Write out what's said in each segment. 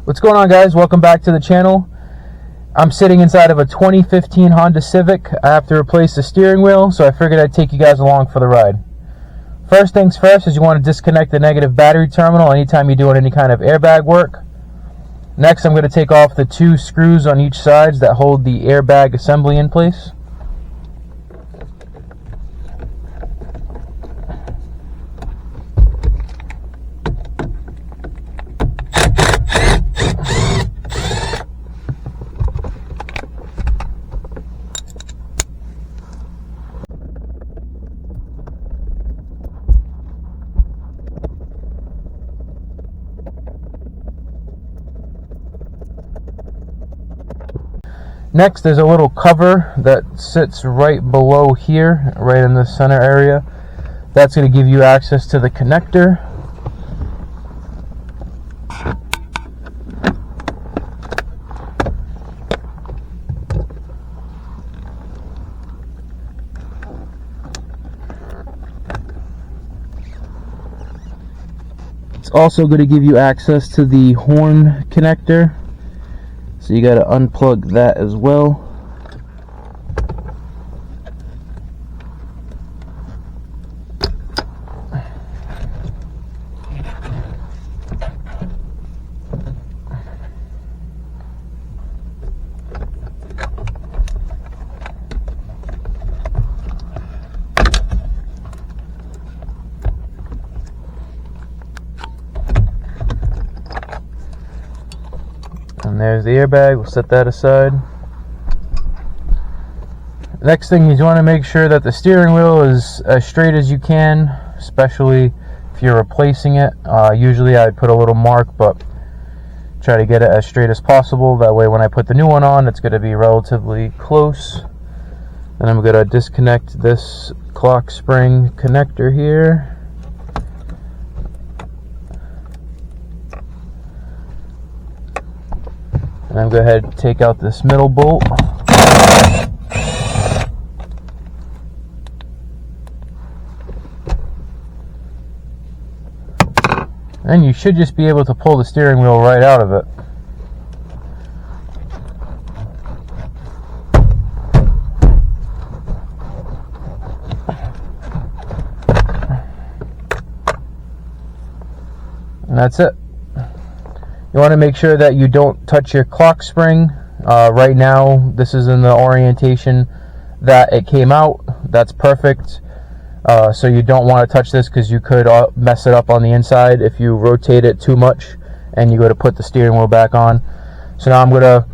What's going on, guys? Welcome back to the channel. I'm sitting inside of a 2015 Honda Civic. I have to replace the steering wheel, so I figured I'd take you guys along for the ride. First things first is you want to disconnect the negative battery terminal anytime you're doing any kind of airbag work. Next, I'm going to take off the 2 screws on each side that hold the airbag assembly in place. Next, there's a little cover that sits right below here, right in the center area. That's going to give you access to the connector. It's also going to give you access to the horn connector. So you got to unplug that as well. And there's the airbag. We'll set that aside. Next thing is you want to make sure that the steering wheel is as straight as you can, especially if you're replacing it. Usually I put a little mark, but try to get it as straight as possible. That way when I put the new one on, it's going to be relatively close. Then I'm going to disconnect this clock spring connector here. And I'm going to go ahead and take out this middle bolt. And you should just be able to pull the steering wheel right out of it. And that's it. You want to make sure that you don't touch your clock spring. Right now, this is in the orientation that it came out. That's perfect. So you don't want to touch this because you could mess it up on the inside if you rotate it too much and you go to put the steering wheel back on. So now I'm going to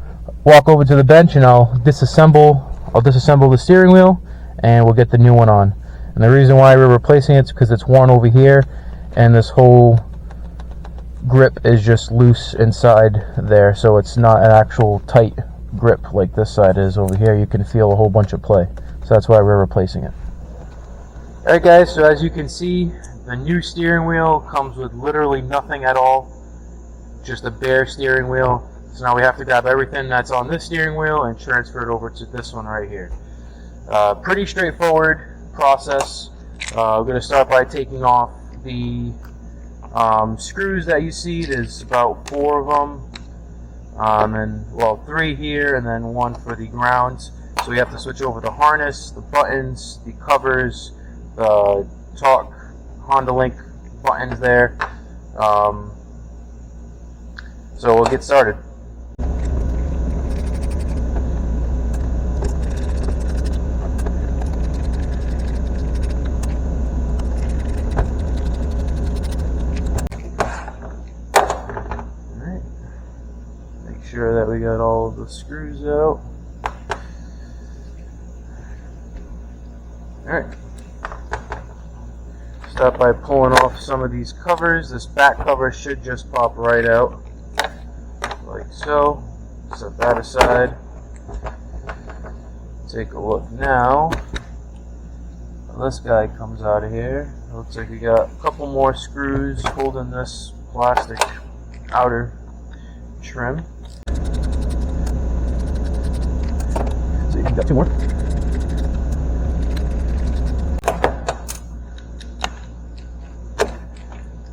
walk over to the bench and I'll disassemble the steering wheel and we'll get the new one on. And the reason why we're replacing it is because it's worn over here and this whole grip is just loose inside there, so it's not an actual tight grip like this side is over here. You can feel a whole bunch of play, so that's why we're replacing it. Alright guys, so as you can see, the new steering wheel comes with literally nothing at all, just a bare steering wheel. So now we have to grab everything that's on this steering wheel and transfer it over to this one right here. Pretty straightforward process. We're going to start by taking off the screws that you see. There's about 4 of them, and well, 3 here and then 1 for the grounds. So we have to switch over the harness, the buttons, the covers, the talk Honda Link buttons there. So we'll get started. Sure that we got all of the screws out. Alright. Start by pulling off some of these covers. This back cover should just pop right out. Like so. Set that aside. Take a look now. This guy comes out of here. It looks like we got a couple more screws holding this plastic outer trim. So you got 2 more.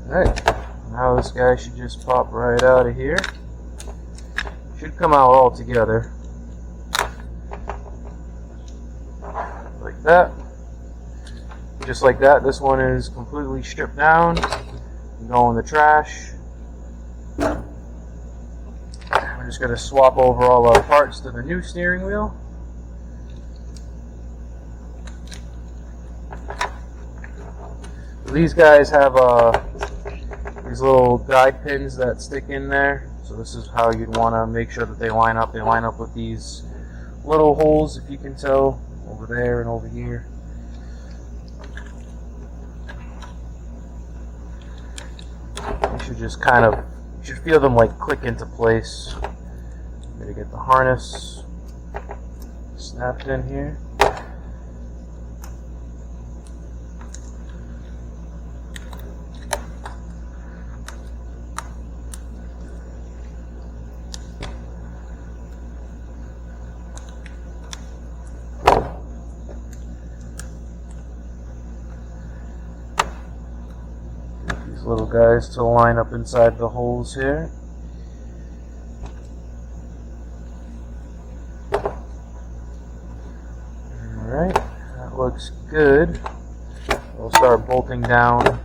Alright, now this guy should just pop right out of here. should come out all together. Like that. Just like that, this one is completely stripped down. Go in the trash. We're just going to swap over all our parts to the new steering wheel. These guys have these little guide pins that stick in there. So this is how you'd want to make sure that they line up. They line up with these little holes, if you can tell, over there and over here. You should just kind of, you should feel them like click into place. I'm going to get the harness snapped in here. Little guys to line up inside the holes here. Alright, that looks good. We'll start bolting down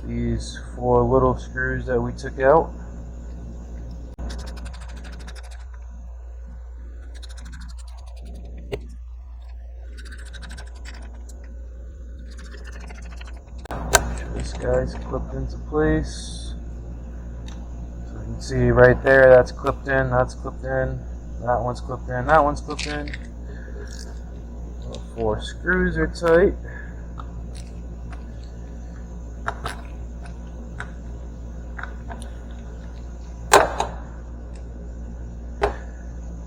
these 4 little screws that we took out. This guy's clipped into place. So you can see right there, that's clipped in, that's clipped in, that one's clipped in, that one's clipped in. All 4 screws are tight.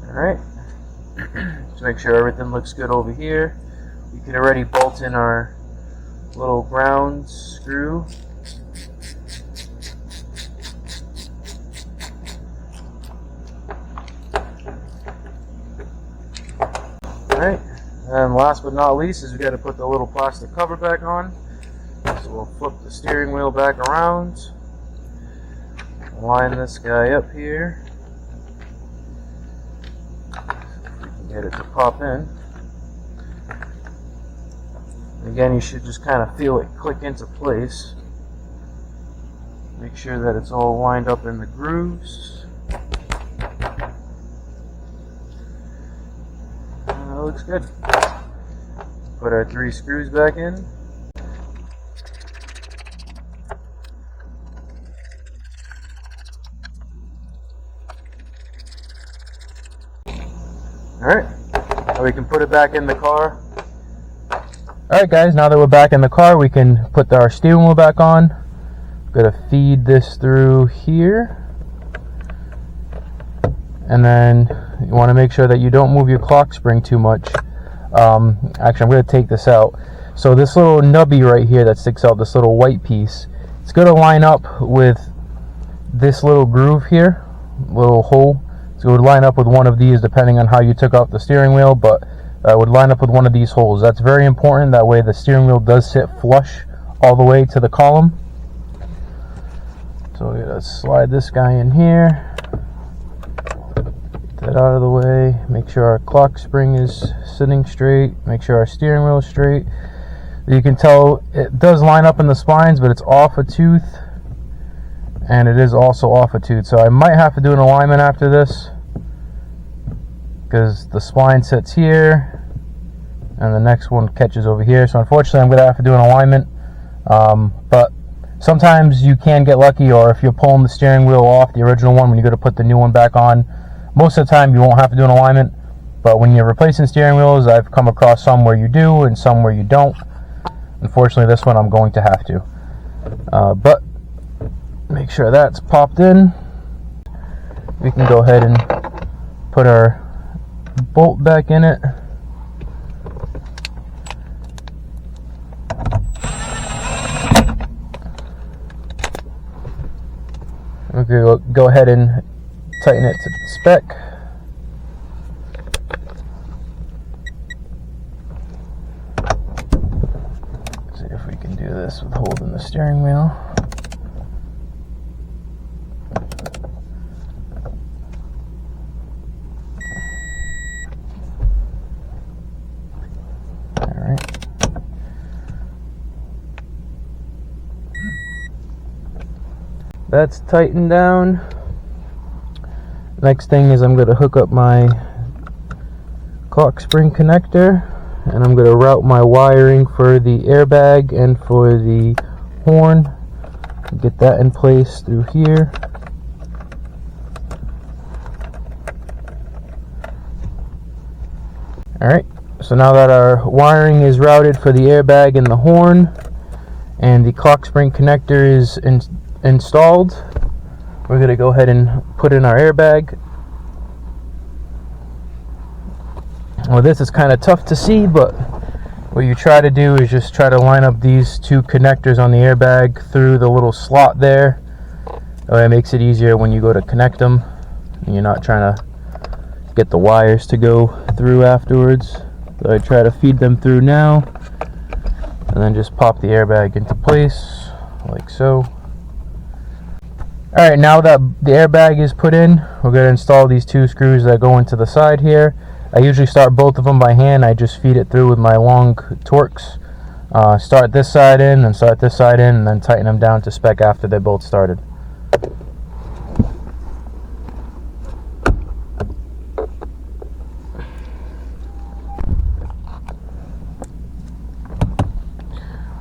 Alright, just make sure everything looks good over here. We can already bolt in our little ground screw. Alright, and last but not least is we got to put the little plastic cover back on. So we'll flip the steering wheel back around, line this guy up here. If we can get it to pop in. Again, you should just kind of feel it click into place. Make sure that it's all lined up in the grooves. That looks good. Put our 3 screws back in. Alright, now we can put it back in the car. Alright guys, now that we're back in the car, we can put our steering wheel back on. Gotta feed this through here. And then you want to make sure that you don't move your clock spring too much. Actually, I'm going to take this out. So this little nubby right here that sticks out, this little white piece, it's going to line up with this little groove here, little hole. So it would line up with one of these depending on how you took out the steering wheel, but would line up with one of these holes. That's very important. That way the steering wheel does sit flush all the way to the column. So we're going to slide this guy in here. Get that out of the way. Make sure our clock spring is sitting straight. Make sure our steering wheel is straight. You can tell it does line up in the spines, but it's off a tooth. And it is also off a tooth. So I might have to do an alignment after this, because the spline sits here and the next one catches over here. So unfortunately I'm going to have to do an alignment. But sometimes you can get lucky, or if you're pulling the steering wheel off the original one when you go to put the new one back on, most of the time you won't have to do an alignment. But when you're replacing steering wheels, I've come across some where you do and some where you don't. Unfortunately this one I'm going to have to. But make sure that's popped in. We can go ahead and put our bolt back in it. Okay, we'll go ahead and tighten it to spec. See if we can do this with holding the steering wheel. That's tightened down. Next thing is I'm going to hook up my clock spring connector, and I'm going to route my wiring for the airbag and for the horn. Get that in place through here. Alright, so now that our wiring is routed for the airbag and the horn, and the clock spring connector is installed, we're going to go ahead and put in our airbag. Well, this is kind of tough to see, but what you try to do is just try to line up these two connectors on the airbag through the little slot there. That way it makes it easier when you go to connect them, and you're not trying to get the wires to go through afterwards. So I try to feed them through now, and then just pop the airbag into place like so. Alright, now that the airbag is put in, we're going to install these two screws that go into the side here. I usually start both of them by hand. I just feed it through with my long Torx. Start this side in, and start this side in, and then tighten them down to spec after they're both started.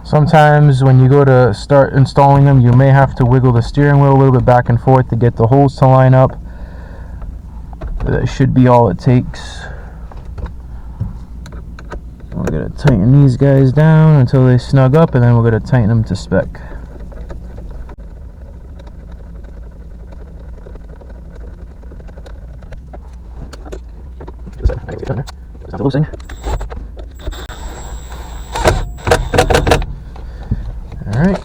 Sometimes when you go to start installing them, you may have to wiggle the steering wheel a little bit back and forth to get the holes to line up. That should be all it takes. We're going to tighten these guys down until they snug up, and then we're going to tighten them to spec. Alright.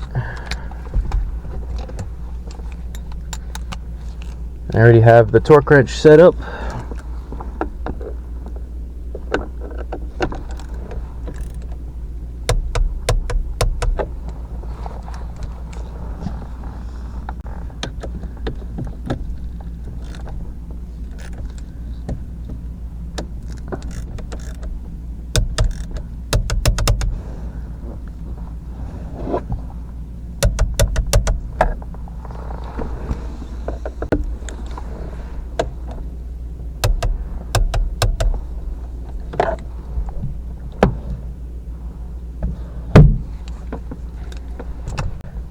I already have the torque wrench set up.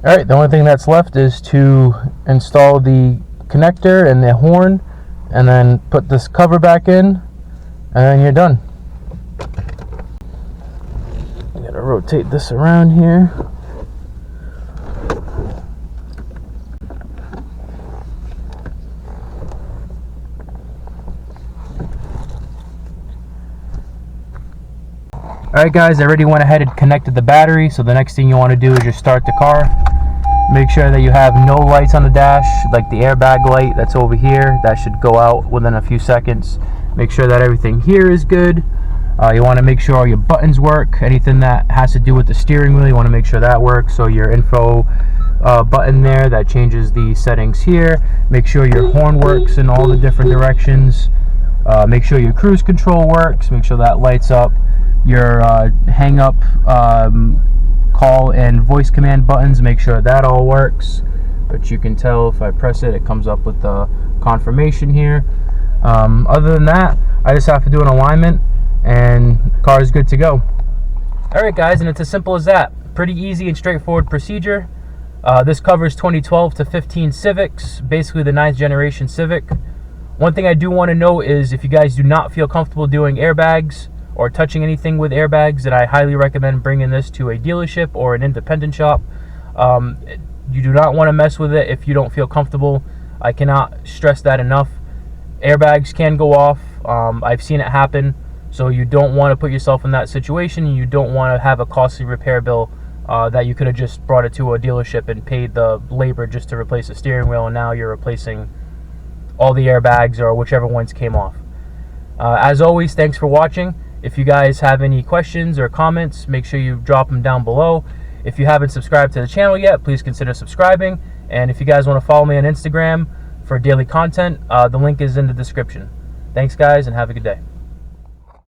Alright, the only thing that's left is to install the connector and the horn, and then put this cover back in, and then you're done. I'm going to rotate this around here. Alright guys, I already went ahead and connected the battery, so the next thing you want to do is just start the car. Make sure that you have no lights on the dash, like the airbag light that's over here. That should go out within a few seconds. Make sure that everything here is good. You want to make sure all your buttons work. Anything that has to do with the steering wheel, you want to make sure that works. So your info button there, that changes the settings here. Make sure your horn works in all the different directions. Make sure your cruise control works. Make sure that lights up. Your hang up, call and voice command buttons, make sure that all works. But you can tell if I press it, it comes up with the confirmation here. Other than that, I just have to do an alignment and the car is good to go. Alright guys, and it's as simple as that. Pretty easy and straightforward procedure. This covers 2012 to 15 Civics, basically the 9th generation Civic. One thing I do want to note is if you guys do not feel comfortable doing airbags or touching anything with airbags, then I highly recommend bringing this to a dealership or an independent shop. You do not want to mess with it if you don't feel comfortable. I cannot stress that enough. Airbags can go off. I've seen it happen, so you don't want to put yourself in that situation. You don't want to have a costly repair bill that you could have just brought it to a dealership and paid the labor just to replace the steering wheel, and now you're replacing all the airbags or whichever ones came off. As always, thanks for watching. If you guys have any questions or comments, make sure you drop them down below. If you haven't subscribed to the channel yet, please consider subscribing. And if you guys want to follow me on Instagram for daily content, the link is in the description. Thanks guys, and have a good day.